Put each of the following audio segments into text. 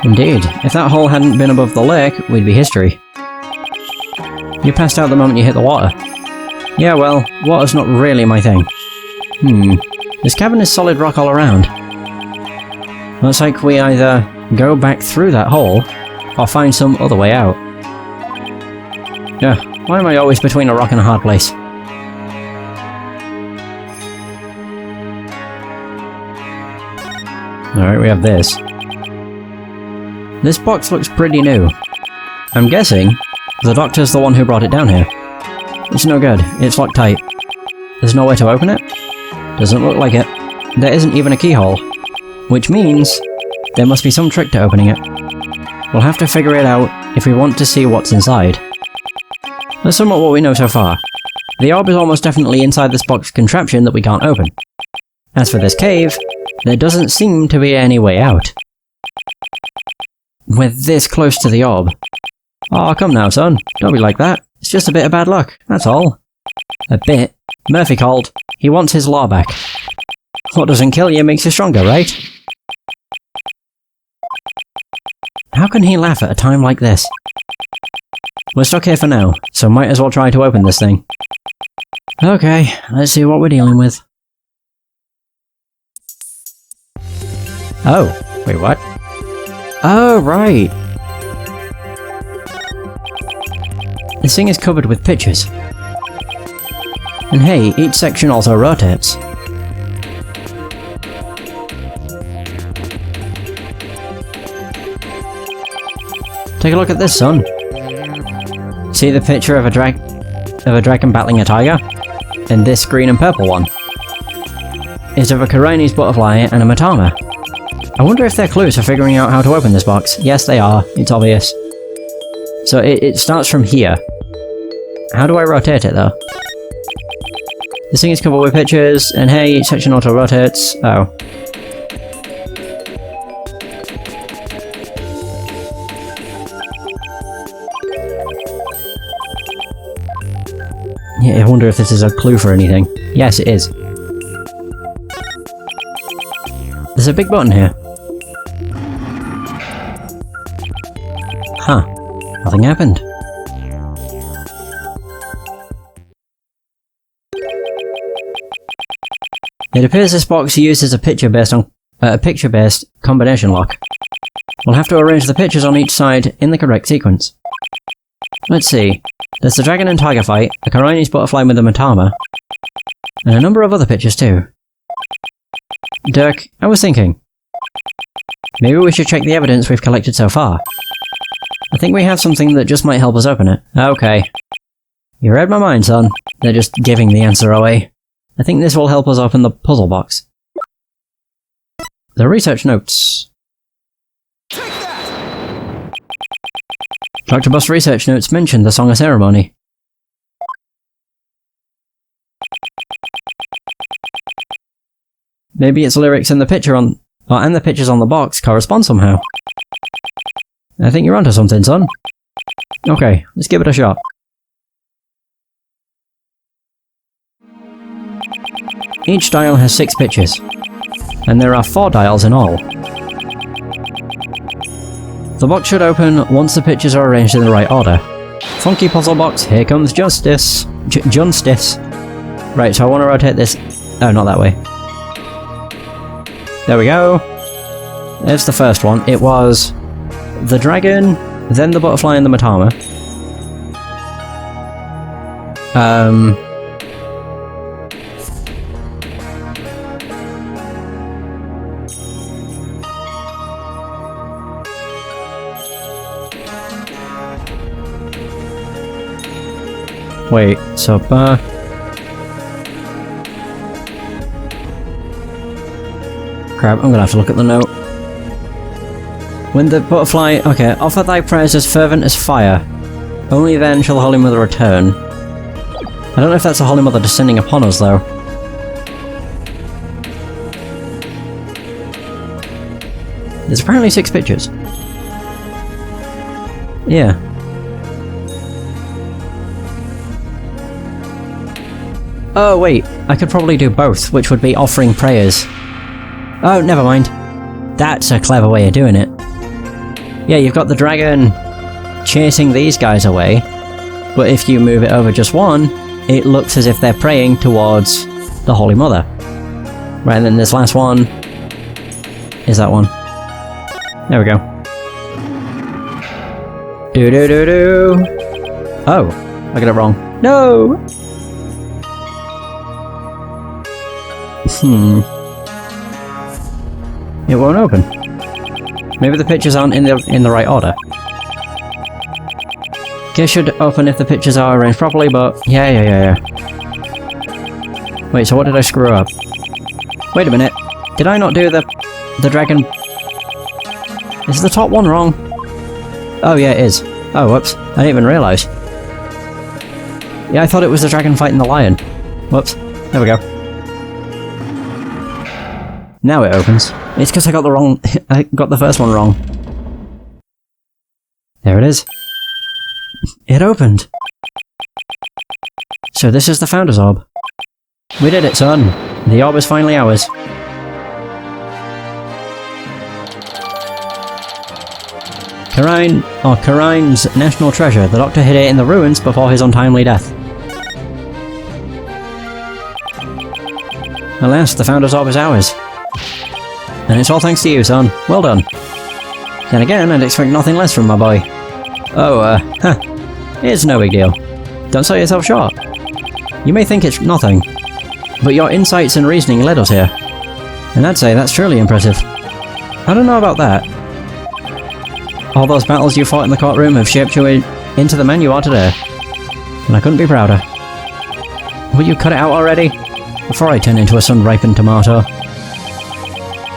Indeed, if that hole hadn't been above the lake, we'd be history. You passed out the moment you hit the water. Yeah, well, water's not really my thing. This cabin is solid rock all around. Looks like we either go back through that hole, or find some other way out. Why am I always between a rock and a hard place? Alright, we have this. This box looks pretty new. I'm guessing the doctor's the one who brought it down here. It's no good, it's locked tight. There's no way to open it? Doesn't look like it. There isn't even a keyhole. Which means there must be some trick to opening it. We'll have to figure it out if we want to see what's inside. That's somewhat what we know so far. The orb is almost definitely inside this box contraption that we can't open. As for this cave, there doesn't seem to be any way out. We're this close to the orb. Aw, come now, son. Don't be like that. It's just a bit of bad luck, that's all. A bit? Murphy called. He wants his law back. What doesn't kill you makes you stronger, right? How can he laugh at a time like this? We're stuck here for now, so might as well try to open this thing. Okay, let's see what we're dealing with. Oh, wait, what? Oh, right! This thing is covered with pictures. And hey, each section also rotates. Take a look at this, son. See the picture of a dragon battling a tiger? And this green and purple one is of a Chinese butterfly and a Matama. I wonder if they're clues for figuring out how to open this box. Yes, they are. It's obvious. So it starts from here. How do I rotate it, though? This thing is covered with pictures, and hey, each section auto-rotates. Oh. Yeah, I wonder if this is a clue for anything. Yes, it is. There's a big button here. Huh. Nothing happened. It appears this box uses a picture-based combination lock. We'll have to arrange the pictures on each side in the correct sequence. Let's see. There's the dragon and tiger fight, a Chinese butterfly with a Matama, and a number of other pictures too. Dirk, I was thinking. Maybe we should check the evidence we've collected so far. I think we have something that just might help us open it. Okay. You read my mind, son. They're just giving the answer away. I think this will help us open the puzzle box. The research notes. Dr. Bust's research notes mentioned the Song of Ceremony. Maybe its lyrics in the picture and the pictures on the box correspond somehow. I think you're onto something, son. Okay, let's give it a shot. Each dial has 6 pictures, and there are 4 dials in all. The box should open once the pictures are arranged in the right order. Funky puzzle box, here comes justice. Justice. Right, so I want to rotate this. Oh, not that way. There we go. There's the first one. It was the dragon, then the butterfly and the Matama. Wait, so, crap, I'm gonna have to look at the note. When the butterfly... Okay, offer thy prayers as fervent as fire. Only then shall the Holy Mother return. I don't know if that's the Holy Mother descending upon us, though. There's apparently 6 pictures. Yeah. Oh wait, I could probably do both, which would be offering prayers. Oh, never mind. That's a clever way of doing it. Yeah, you've got the dragon chasing these guys away, but if you move it over just one, it looks as if they're praying towards the Holy Mother. Right, and then this last one is that one. There we go. Do-do-do-do! Oh, I got it wrong. No! It won't open. Maybe the pictures aren't in the right order. It should open if the pictures are arranged properly, but yeah. Wait, so what did I screw up? Wait a minute. Did I not do the dragon? Is the top one wrong? Oh yeah, it is. Oh, whoops. I didn't even realise. Yeah, I thought it was the dragon fighting the lion. Whoops. There we go. Now it opens. It's because I got the first one wrong. There it is. It opened. So this is the Founder's Orb. We did it, son. The orb is finally ours. Karine's national treasure. The Doctor hid it in the ruins before his untimely death. Alas, the Founder's Orb is ours. And it's all thanks to you, son. Well done. Then again, I'd expect nothing less from my boy. Oh, it's no big deal. Don't sell yourself short. You may think it's nothing, but your insights and reasoning led us here. And I'd say that's truly impressive. I don't know about that. All those battles you fought in the courtroom have shaped you into the man you are today. And I couldn't be prouder. Will you cut it out already? Before I turn into a sun-ripened tomato.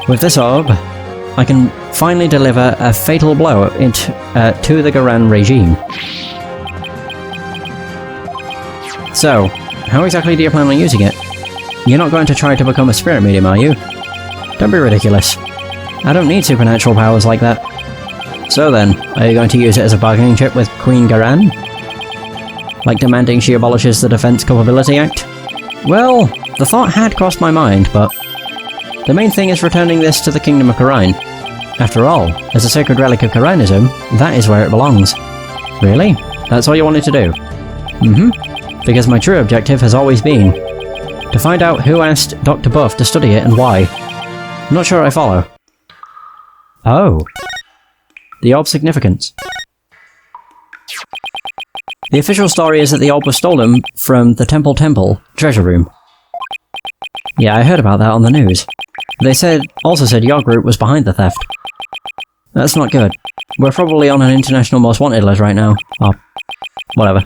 With this orb, I can finally deliver a fatal blow to the Garan regime. So, how exactly do you plan on using it? You're not going to try to become a spirit medium, are you? Don't be ridiculous. I don't need supernatural powers like that. So then, are you going to use it as a bargaining chip with Queen Garan? Like demanding she abolishes the Defense Culpability Act? Well, the thought had crossed my mind, but the main thing is returning this to the Kingdom of Karine. After all, as a sacred relic of Karinism, that is where it belongs. Really? That's all you wanted to do? Mm-hmm. Because my true objective has always been to find out who asked Dr. Buff to study it and why. I'm not sure I follow. Oh. The orb's significance. The official story is that the orb was stolen from the Temple treasure room. Yeah, I heard about that on the news. They also said your group was behind the theft. That's not good. We're probably on an international most wanted list right now. Oh, whatever.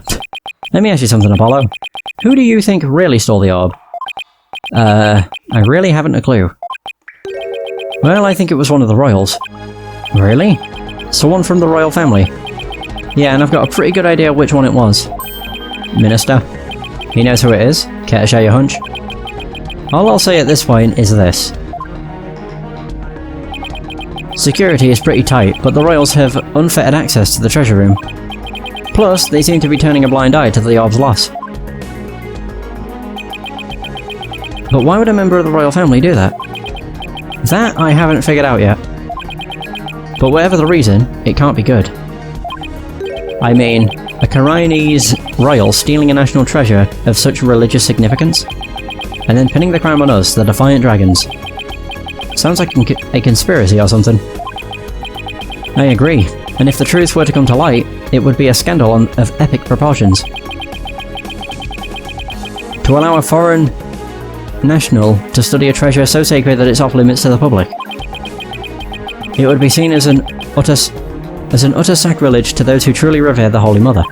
Let me ask you something, Apollo. Who do you think really stole the orb? I really haven't a clue. Well, I think it was one of the royals. Really? Someone from the royal family? Yeah, and I've got a pretty good idea which one it was. Minister. He knows who it is. Care to share your hunch? All I'll say at this point is this. Security is pretty tight, but the royals have unfettered access to the treasure room. Plus, they seem to be turning a blind eye to the orb's loss. But why would a member of the royal family do that? That I haven't figured out yet. But whatever the reason, it can't be good. I mean, a Carinese royal stealing a national treasure of such religious significance? And then pinning the crime on us, the Defiant Dragons. Sounds like a conspiracy or something. I agree, and if the truth were to come to light, it would be a scandal of epic proportions. To allow a foreign national to study a treasure so sacred that it's off limits to the public. It would be seen as an utter sacrilege to those who truly revere the Holy Mother.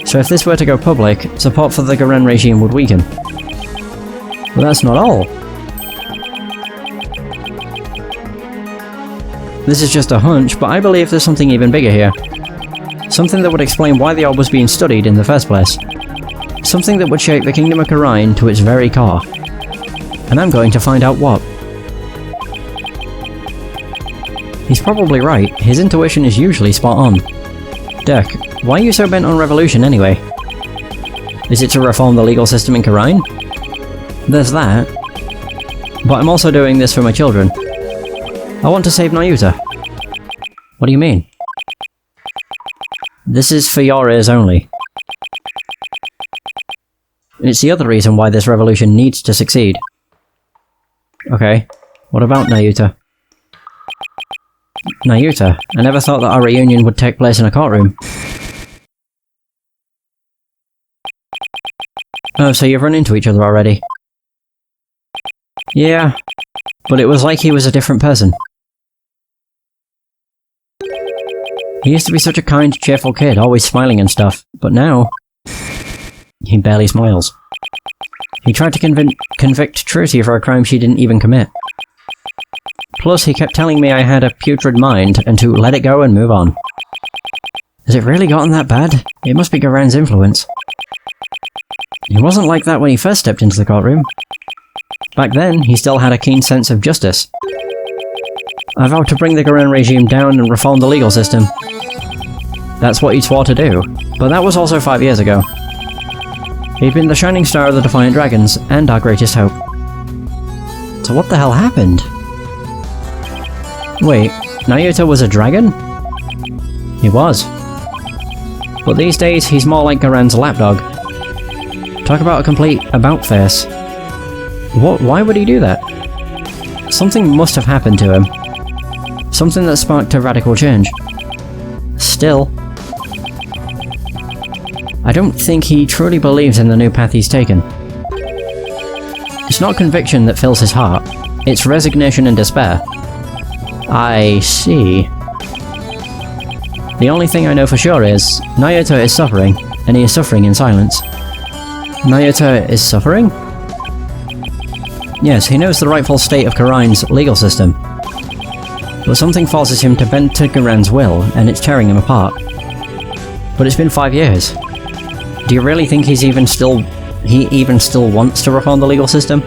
So if this were to go public, support for the Garan regime would weaken. But that's not all. This is just a hunch, but I believe there's something even bigger here. Something that would explain why the orb was being studied in the first place. Something that would shake the Kingdom of Karine to its very core. And I'm going to find out what. He's probably right. His intuition is usually spot on. Dirk, why are you so bent on revolution anyway? Is it to reform the legal system in Karine? There's that. But I'm also doing this for my children. I want to save Nayuta. What do you mean? This is for your ears only. It's the other reason why this revolution needs to succeed. Okay, what about Nayuta? Nayuta? I never thought that our reunion would take place in a courtroom. Oh, so you've run into each other already? Yeah, but it was like he was a different person. He used to be such a kind, cheerful kid, always smiling and stuff, but now... he barely smiles. He tried to convict Trucy for a crime she didn't even commit. Plus, he kept telling me I had a putrid mind and to let it go and move on. Has it really gotten that bad? It must be Garen's influence. He wasn't like that when he first stepped into the courtroom. Back then, he still had a keen sense of justice. I vowed to bring the Garen regime down and reform the legal system. That's what he swore to do, but that was also 5 years ago. He'd been the shining star of the Defiant Dragons, and our greatest hope. So what the hell happened? Wait, Nayuta was a dragon? He was. But these days, he's more like Garen's lapdog. Talk about a complete about-face. Why would he do that? Something must have happened to him. Something that sparked a radical change. Still, I don't think he truly believes in the new path he's taken. It's not conviction that fills his heart, it's resignation and despair. I see. The only thing I know for sure is, Nayuta is suffering, and he is suffering in silence. Nayuta is suffering? Yes, he knows the rightful state of Garen's legal system. But something forces him to bend to Garen's will, and it's tearing him apart. But it's been 5 years. Do you really think he even still wants to reform the legal system?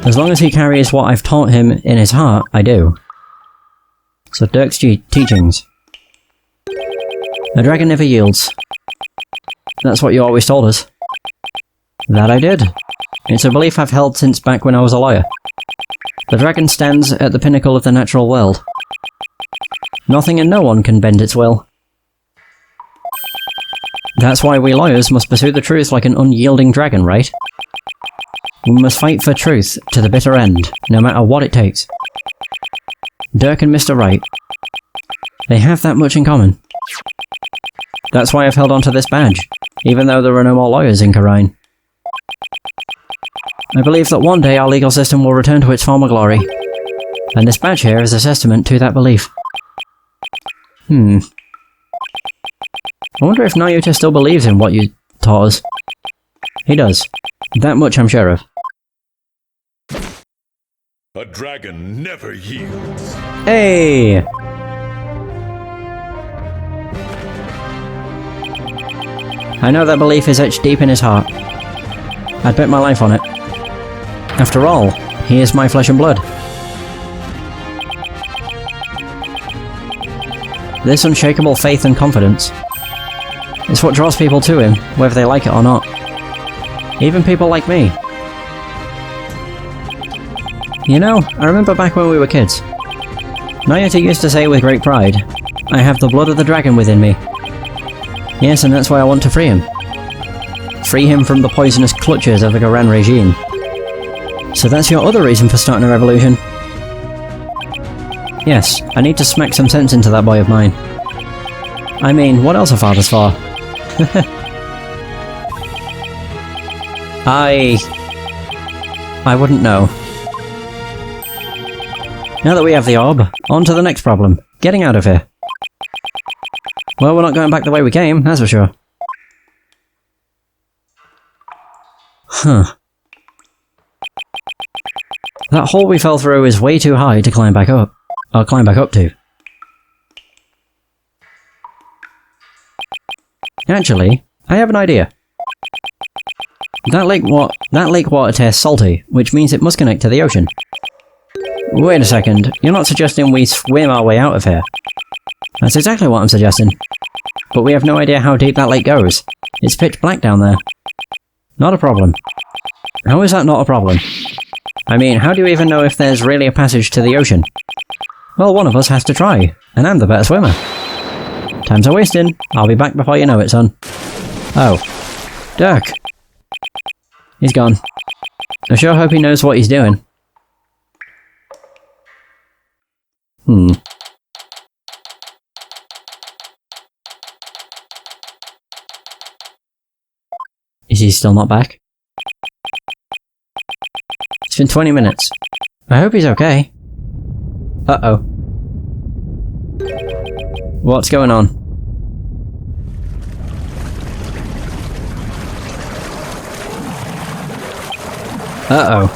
As long as he carries what I've taught him in his heart, I do. So Dirk's teachings. A dragon never yields. That's what you always told us. That I did. It's a belief I've held since back when I was a lawyer. The dragon stands at the pinnacle of the natural world. Nothing and no one can bend its will. That's why we lawyers must pursue the truth like an unyielding dragon, right? We must fight for truth to the bitter end, no matter what it takes. Dirk and Mr. Wright. They have that much in common. That's why I've held on to this badge, even though there are no more lawyers in Garen. I believe that one day our legal system will return to its former glory, and this badge here is a testament to that belief. I wonder if Nayuta still believes in what you taught us. He does. That much I'm sure of. A dragon never yields. Hey! I know that belief is etched deep in his heart. I'd bet my life on it. After all, he is my flesh and blood. This unshakable faith and confidence. It's what draws people to him, whether they like it or not. Even people like me. You know, I remember back when we were kids. Nayuta used to say with great pride, I have the blood of the dragon within me. Yes, and that's why I want to free him. Free him from the poisonous clutches of the Garen regime. So that's your other reason for starting a revolution? Yes, I need to smack some sense into that boy of mine. I mean, what else are fathers for? I wouldn't know. Now that we have the orb, on to the next problem. Getting out of here. Well, we're not going back the way we came, that's for sure. Huh. That hole we fell through is way too high to climb back up. Or climb back up to. Actually, I have an idea. That lake water tastes salty, which means it must connect to the ocean. Wait a second, you're not suggesting we swim our way out of here? That's exactly what I'm suggesting. But we have no idea how deep that lake goes. It's pitch black down there. Not a problem. How is that not a problem? I mean, how do you even know if there's really a passage to the ocean? Well, one of us has to try, and I'm the better swimmer. Times are wasting. I'll be back before you know it, son. Oh. Dirk. He's gone. I sure hope he knows what he's doing. Is he still not back? It's been 20 minutes. I hope he's okay. Uh-oh. What's going on? Uh-oh.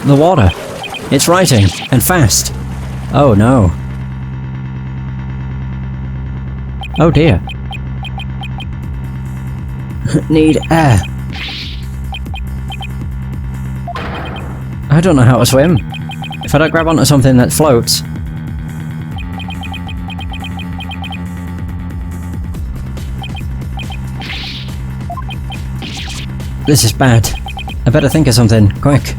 The water. It's rising, and fast. Oh no. Oh dear. Need air. I don't know how to swim. If I don't grab onto something that floats. This is bad. I better think of something, quick.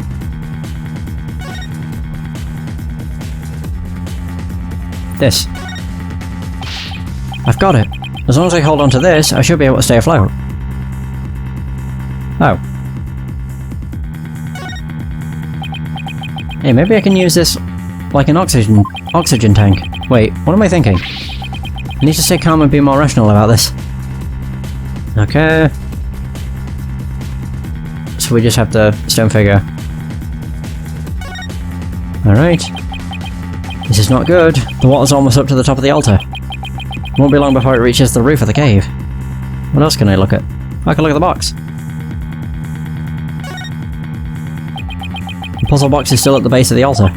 This. I've got it. As long as I hold on to this, I should be able to stay afloat. Oh. Hey, maybe I can use this like an oxygen tank. Wait, what am I thinking? I need to stay calm and be more rational about this. Okay. So we just have the stone figure. Alright. This is not good. The water's almost up to the top of the altar. Won't be long before it reaches the roof of the cave. What else can I look at? I can look at the box. The puzzle box is still at the base of the altar.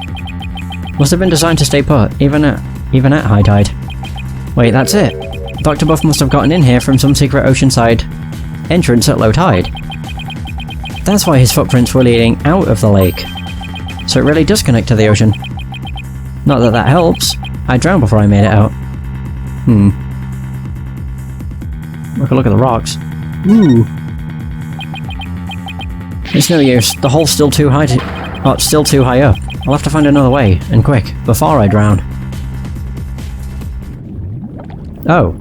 Must have been designed to stay put, even at high tide. Wait, that's it. Dr. Buff must have gotten in here from some secret oceanside entrance at low tide. That's why his footprints were leading out of the lake. So it really does connect to the ocean. Not that that helps. I drowned before I made it out. We can look at the rocks. Ooh. It's no use. The hole's still too high still too high up. I'll have to find another way, and quick, before I drown. Oh.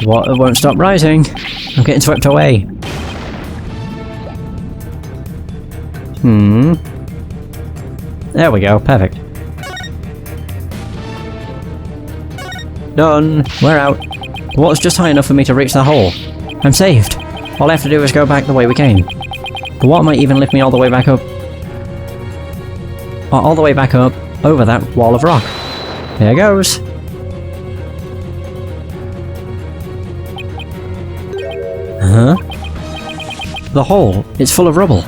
Water won't stop rising. I'm getting swept away. There we go, perfect. Done. We're out. The water's just high enough for me to reach the hole. I'm saved. All I have to do is go back the way we came. The water might even lift me all the way back up. Or all the way back up over that wall of rock. There goes. Huh? The hole. It's full of rubble.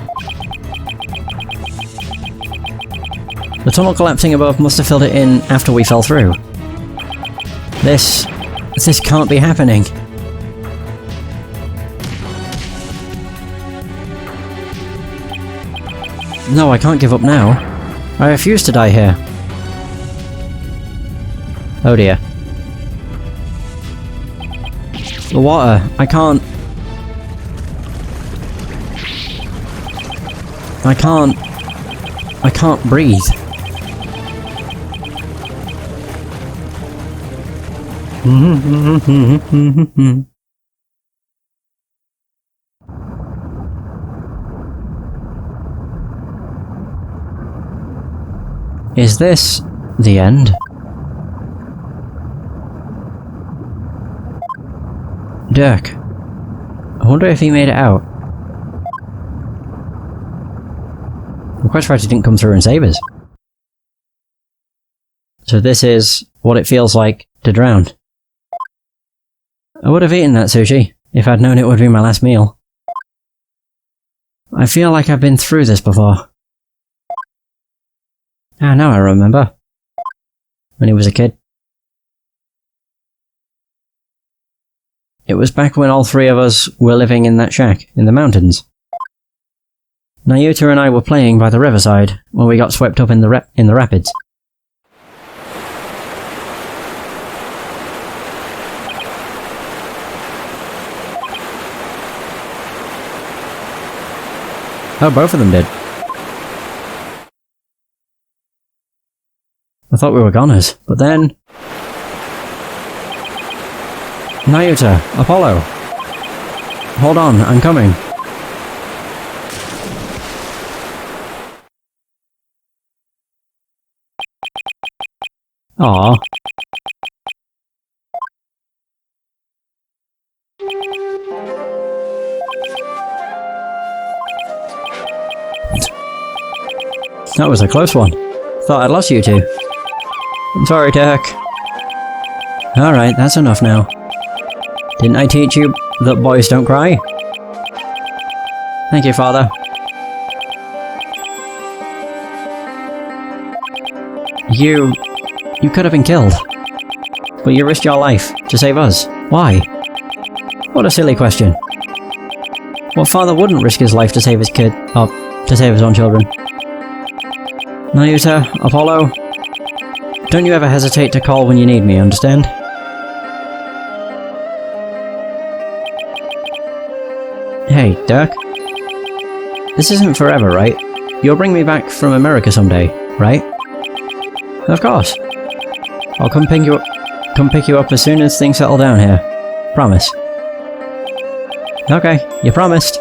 The tunnel collapsing above must have filled it in after we fell through. This can't be happening. No, I can't give up now. I refuse to die here. Oh dear. The water. I can't breathe. Is this the end? Dirk. I wonder if he made it out. I'm quite surprised he didn't come through and save us. So this is what it feels like to drown. I would have eaten that sushi if I'd known it would be my last meal. I feel like I've been through this before. Ah, now I remember. When he was a kid. It was back when all three of us were living in that shack in the mountains. Nayuta and I were playing by the riverside when we got swept up in the rapids. Oh, both of them did. I thought we were goners, but then... Nyuta, Apollo! Hold on, I'm coming. Aww. That was a close one. Thought I'd lost you two. I'm sorry, Dirk. Alright, that's enough now. Didn't I teach you that boys don't cry? Thank you, Father. You could have been killed. But you risked your life to save us. Why? What a silly question. What father wouldn't risk his life to save his kid? Or to save his own children? Nyuta, Apollo, don't you ever hesitate to call when you need me, understand? Hey, Dirk. This isn't forever, right? You'll bring me back from America someday, right? Of course. I'll come pick you up as soon as things settle down here. Promise. Okay, you promised.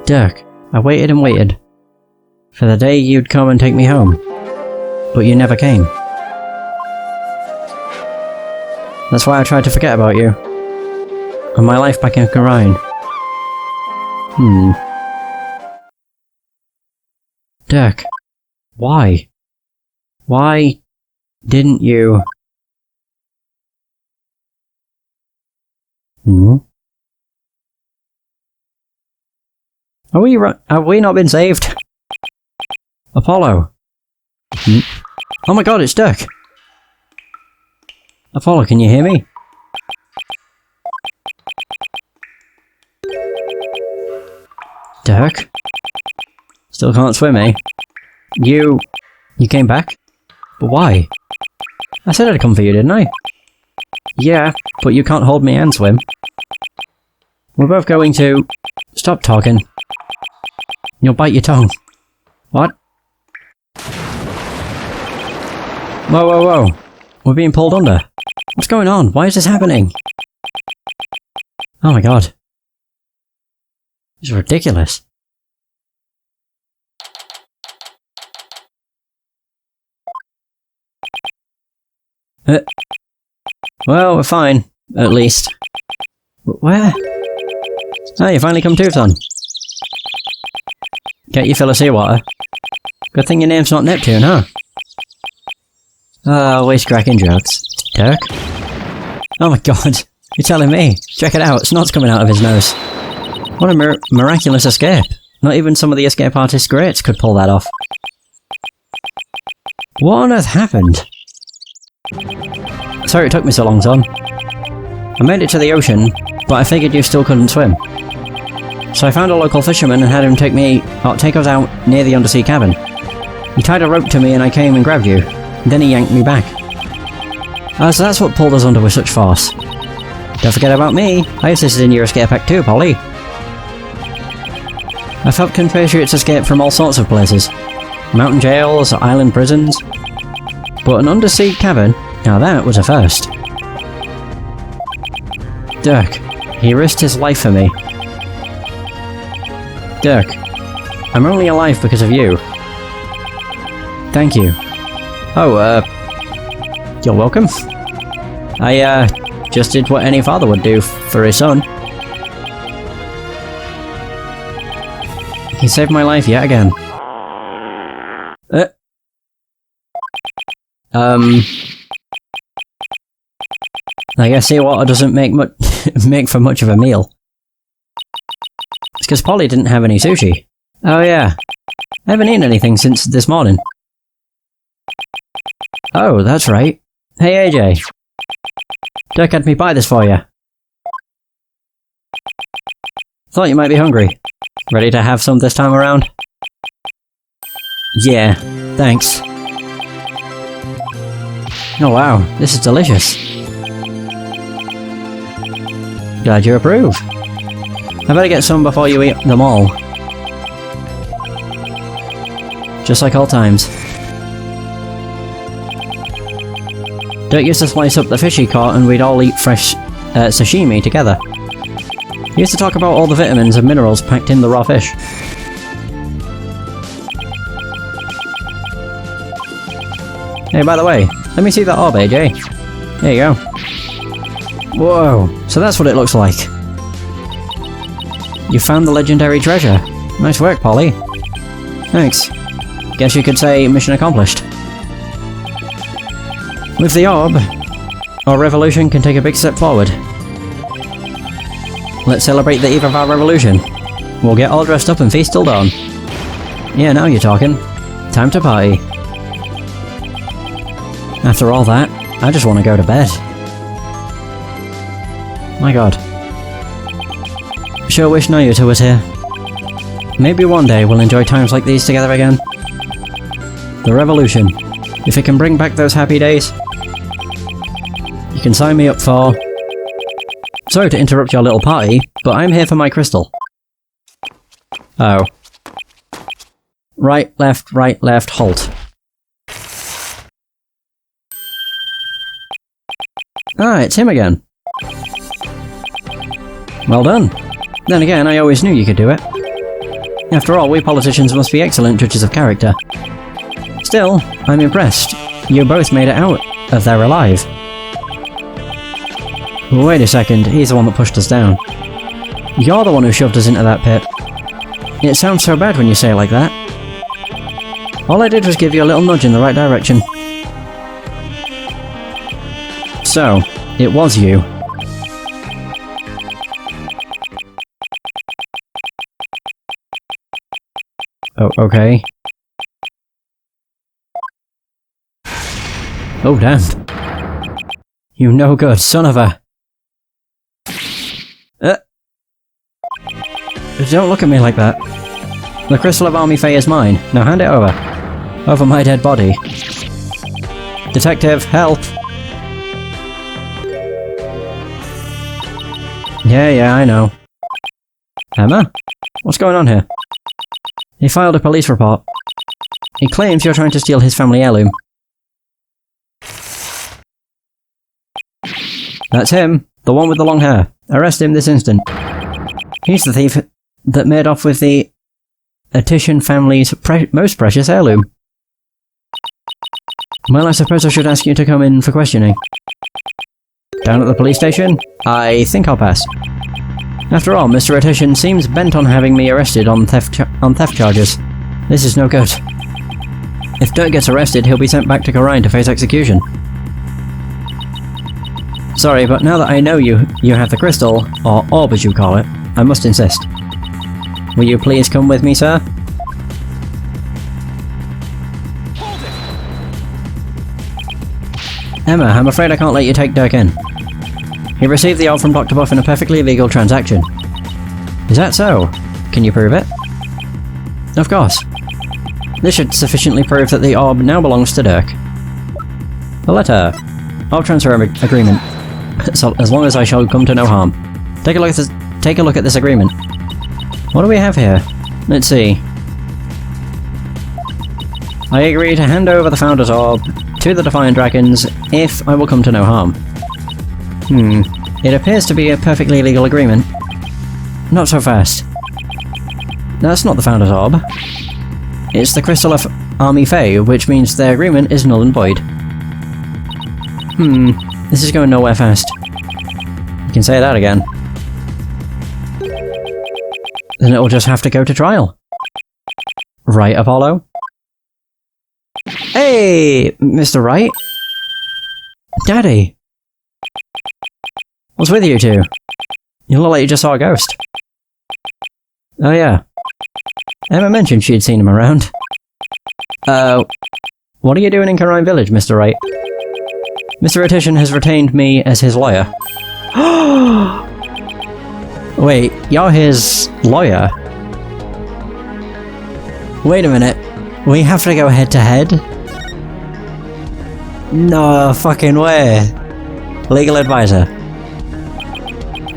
Dirk, I waited and waited for the day you'd come and take me home, but you never came. That's why I tried to forget about you, and my life back in Orion. Dirk, why? Why didn't you... Have we not been saved? Apollo. Oh my god, it's Dirk! Apollo, can you hear me? Dirk? Still can't swim, eh? You came back? But why? I said I'd come for you, didn't I? Yeah, but you can't hold me and swim. We're both going to... Stop talking. You'll bite your tongue. What? Whoa, whoa, whoa. We're being pulled under. What's going on? Why is this happening? Oh my god. It's ridiculous. Well, we're fine. At least. Where? Oh, you finally come to, son. Get your fill of seawater. Good thing your name's not Neptune, huh? Waste cracking jokes. Dirk? Oh my god, you're telling me. Check it out, snot's coming out of his nose. What a miraculous escape. Not even some of the escape artists' greats could pull that off. What on earth happened? Sorry it took me so long, son. I made it to the ocean, but I figured you still couldn't swim. So I found a local fisherman and had him take us out near the undersea cabin. He tied a rope to me and I came and grabbed you. Then he yanked me back. So that's what pulled us under with such force. Don't forget about me. I assisted in your escape act too, Polly. I've helped compatriots escape from all sorts of places. Mountain jails, island prisons. But an undersea cabin? Now that was a first. Dirk. He risked his life for me. Dirk. I'm only alive because of you. Thank you. Oh, you're welcome. I, just did what any father would do for his son. He saved my life yet again. I guess seawater doesn't make for much of a meal. It's because Polly didn't have any sushi. Oh yeah. I haven't eaten anything since this morning. Oh, that's right. Hey AJ. Dirk had me buy this for you. Thought you might be hungry. Ready to have some this time around? Yeah, thanks. Oh wow, this is delicious. Glad you approve. I better get some before you eat them all. Just like old times. Dirk used to slice up the fish he caught and we'd all eat fresh sashimi together. He used to talk about all the vitamins and minerals packed in the raw fish. Hey, by the way, let me see that orb, AJ. There you go. Whoa, so that's what it looks like. You found the legendary treasure. Nice work, Polly. Thanks. Guess you could say mission accomplished. With the orb, our revolution can take a big step forward. Let's celebrate the eve of our revolution. We'll get all dressed up and feast till dawn. Yeah, now you're talking. Time to party. After all that, I just want to go to bed. My god. Sure wish Naruto was here. Maybe one day we'll enjoy times like these together again. The revolution. If it can bring back those happy days, you can sign me up for... Sorry to interrupt your little party, but I'm here for my crystal. Oh. Right, left, halt. Ah, it's him again. Well done. Then again, I always knew you could do it. After all, we politicians must be excellent judges of character. Still, I'm impressed. You both made it out of there alive. Wait a second, he's the one that pushed us down. You're the one who shoved us into that pit. It sounds so bad when you say it like that. All I did was give you a little nudge in the right direction. So, it was you. Oh, okay. Oh, damn. You no good son of a... Don't look at me like that. The crystal of Army Fae is mine. Now hand it over. Over my dead body. Detective, help! Yeah, I know. Emma? What's going on here? He filed a police report. He claims you're trying to steal his family heirloom. That's him, the one with the long hair. Arrest him this instant. He's the thief that made off with the Attition family's most precious heirloom. Well, I suppose I should ask you to come in for questioning. Down at the police station? I think I'll pass. After all, Mr. Attition seems bent on having me arrested on theft charges. This is no good. If Dirk gets arrested, he'll be sent back to Corrine to face execution. Sorry, but now that I know you have the crystal, or orb as you call it, I must insist. Will you please come with me, sir? Emma, I'm afraid I can't let you take Dirk in. He received the orb from Dr. Buff in a perfectly legal transaction. Is that so? Can you prove it? Of course. This should sufficiently prove that the orb now belongs to Dirk. A letter. Orb transfer agreement. So, as long as I shall come to no harm. Take a look at this agreement. What do we have here? Let's see. I agree to hand over the Founder's Orb to the Defiant Dragons if I will come to no harm. It appears to be a perfectly legal agreement. Not so fast. That's not the Founder's Orb. It's the Crystal of Army Fae, which means their agreement is null and void. This is going nowhere fast. You can say that again. Then it'll just have to go to trial. Right, Apollo? Hey, Mr. Wright? Daddy! What's with you two? You look like you just saw a ghost. Oh yeah. Emma mentioned she'd seen him around. What are you doing in Corrine Village, Mr. Wright? Mr. Attition has retained me as his lawyer. Wait, you're his lawyer? Wait a minute. We have to go head to head? No fucking way. Legal advisor.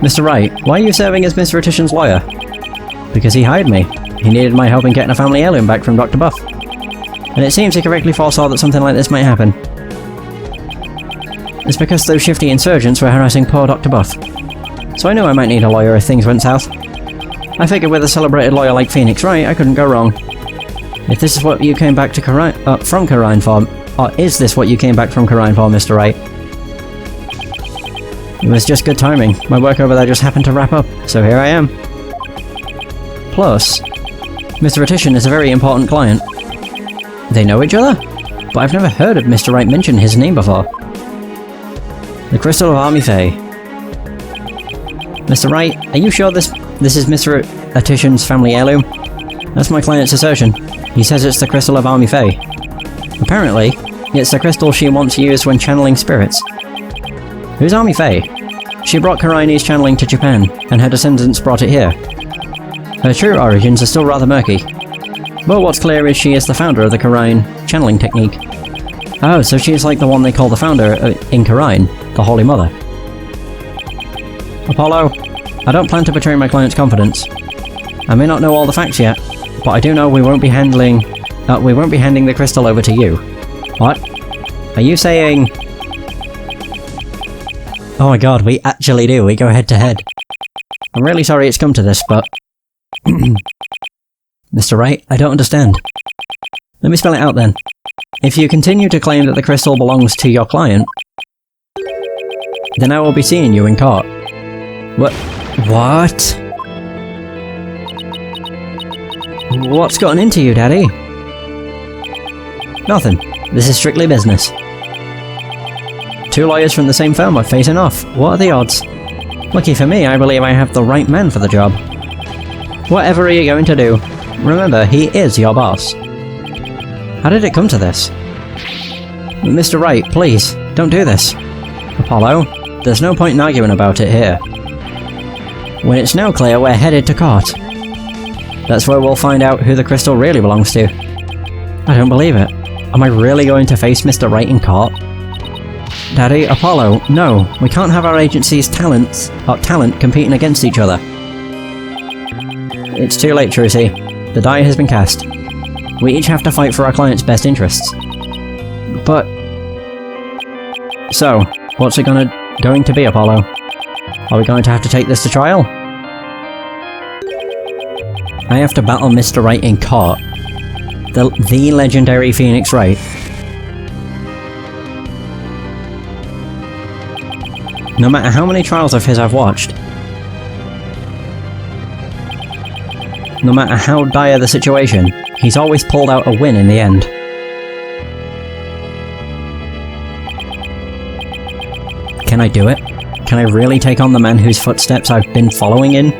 Mr. Wright, why are you serving as Mr. Attition's lawyer? Because he hired me. He needed my help in getting a family heirloom back from Dr. Buff. And it seems he correctly foresaw that something like this might happen. It's because those shifty insurgents were harassing poor Dr. Buff. So I knew I might need a lawyer if things went south. I figured with a celebrated lawyer like Phoenix Wright, I couldn't go wrong. If this is what you came back to from Karine for, or is this what you came back from Karine for, Mr. Wright? It was just good timing. My work over there just happened to wrap up, so here I am. Plus, Mr. Attition is a very important client. They know each other? But I've never heard of Mr. Wright mention his name before. The Crystal of Army Fae. Mr. Wright, are you sure this is Mr. Attition's family heirloom? That's my client's assertion. He says it's the Crystal of Army Fae. Apparently, it's the crystal she once used when channeling spirits. Who's Army Fae? She brought Karine's channeling to Japan, and her descendants brought it here. Her true origins are still rather murky. But what's clear is she is the founder of the Karine channeling technique. Oh, so she is like the one they call the founder in Karine, the Holy Mother. Apollo, I don't plan to betray my client's confidence. I may not know all the facts yet, but I do know we won't be handing the crystal over to you. What? Are you saying... Oh my god, we actually do. We go head to head. I'm really sorry it's come to this, but... Mr. Wright, I don't understand. Let me spell it out then. If you continue to claim that the crystal belongs to your client, then I will be seeing you in court. What? What's gotten into you, Daddy? Nothing. This is strictly business. Two lawyers from the same firm are facing off. What are the odds? Lucky for me, I believe I have the right man for the job. Whatever are you going to do? Remember, he is your boss. How did it come to this? Mr. Wright, please, don't do this. Apollo, there's no point in arguing about it here. When it's now clear, we're headed to court. That's where we'll find out who the crystal really belongs to. I don't believe it. Am I really going to face Mr. Wright in court? Daddy, Apollo, no. We can't have our agency's talent competing against each other. It's too late, Trucy. The die has been cast. We each have to fight for our client's best interests. But... So, what's it going to be, Apollo? Are we going to have to take this to trial? I have to battle Mr. Wright in court. The legendary Phoenix Wright. No matter how many trials of his I've watched, no matter how dire the situation, he's always pulled out a win in the end. Can I do it? Can I really take on the man whose footsteps I've been following in?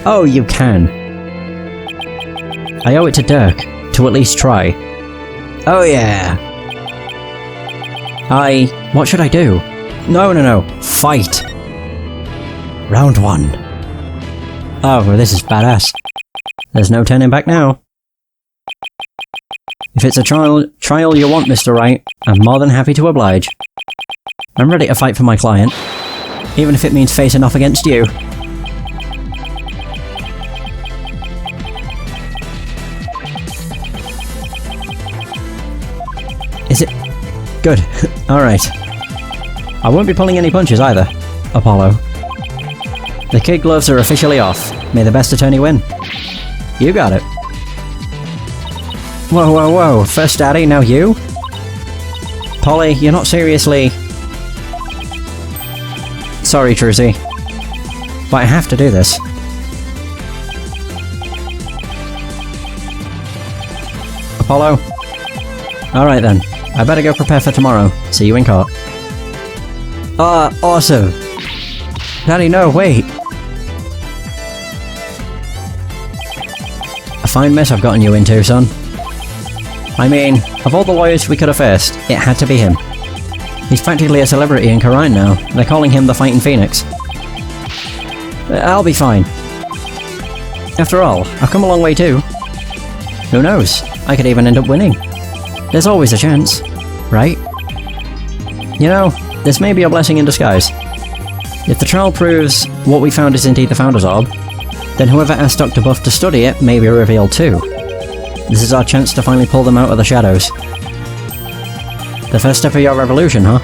Oh, you can. I owe it to Dirk to at least try. Oh yeah. What should I do? No. Fight. Round 1. Oh, well, this is badass. There's no turning back now. If it's a trial you want, Mr. Wright, I'm more than happy to oblige. I'm ready to fight for my client, even if it means facing off against you. Is it? Good. Alright. I won't be pulling any punches either, Apollo. The kid gloves are officially off. May the best attorney win. You got it. Whoa. First Daddy, now you? Polly, you're not seriously... Sorry, Trucy. But I have to do this. Apollo? Alright then. I better go prepare for tomorrow. See you in court. Awesome! Daddy, no, wait! A fine mess I've gotten you into, son. I mean, of all the lawyers we could have faced, it had to be him. He's practically a celebrity in Karine now. They're calling him the Fighting Phoenix. I'll be fine. After all, I've come a long way too. Who knows? I could even end up winning. There's always a chance, right? You know, this may be a blessing in disguise. If the trial proves what we found is indeed the Founder's Orb, then whoever asked Dr. Buff to study it may be revealed too. This is our chance to finally pull them out of the shadows. The first step of your revolution, huh?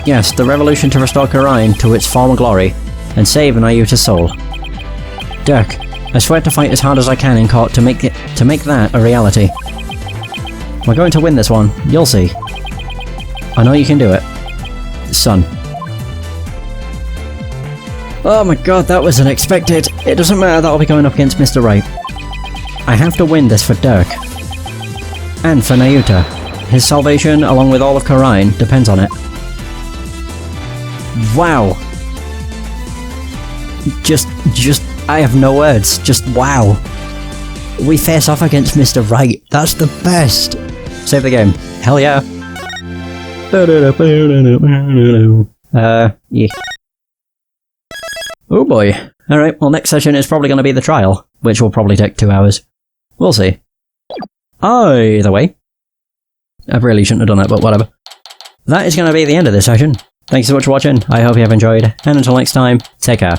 Yes, the revolution to restore Khura'in to its former glory, and save Nayuta's soul. Dirk, I swear to fight as hard as I can in court to make that a reality. We're going to win this one, you'll see. I know you can do it. Son. Oh my god, that was unexpected. It doesn't matter that I'll be going up against Mr. Wright. I have to win this for Dirk. And for Nayuta. His salvation, along with all of Khura'in, depends on it. Wow. I have no words. Just wow. We face off against Mr. Wright. That's the best. Save the game. Hell yeah. Yeah. Oh boy. Alright, well next session is probably going to be the trial, which will probably take 2 hours. We'll see. Either way. I really shouldn't have done that, but whatever. That is going to be the end of this session. Thanks so much for watching, I hope you have enjoyed, and until next time, take care.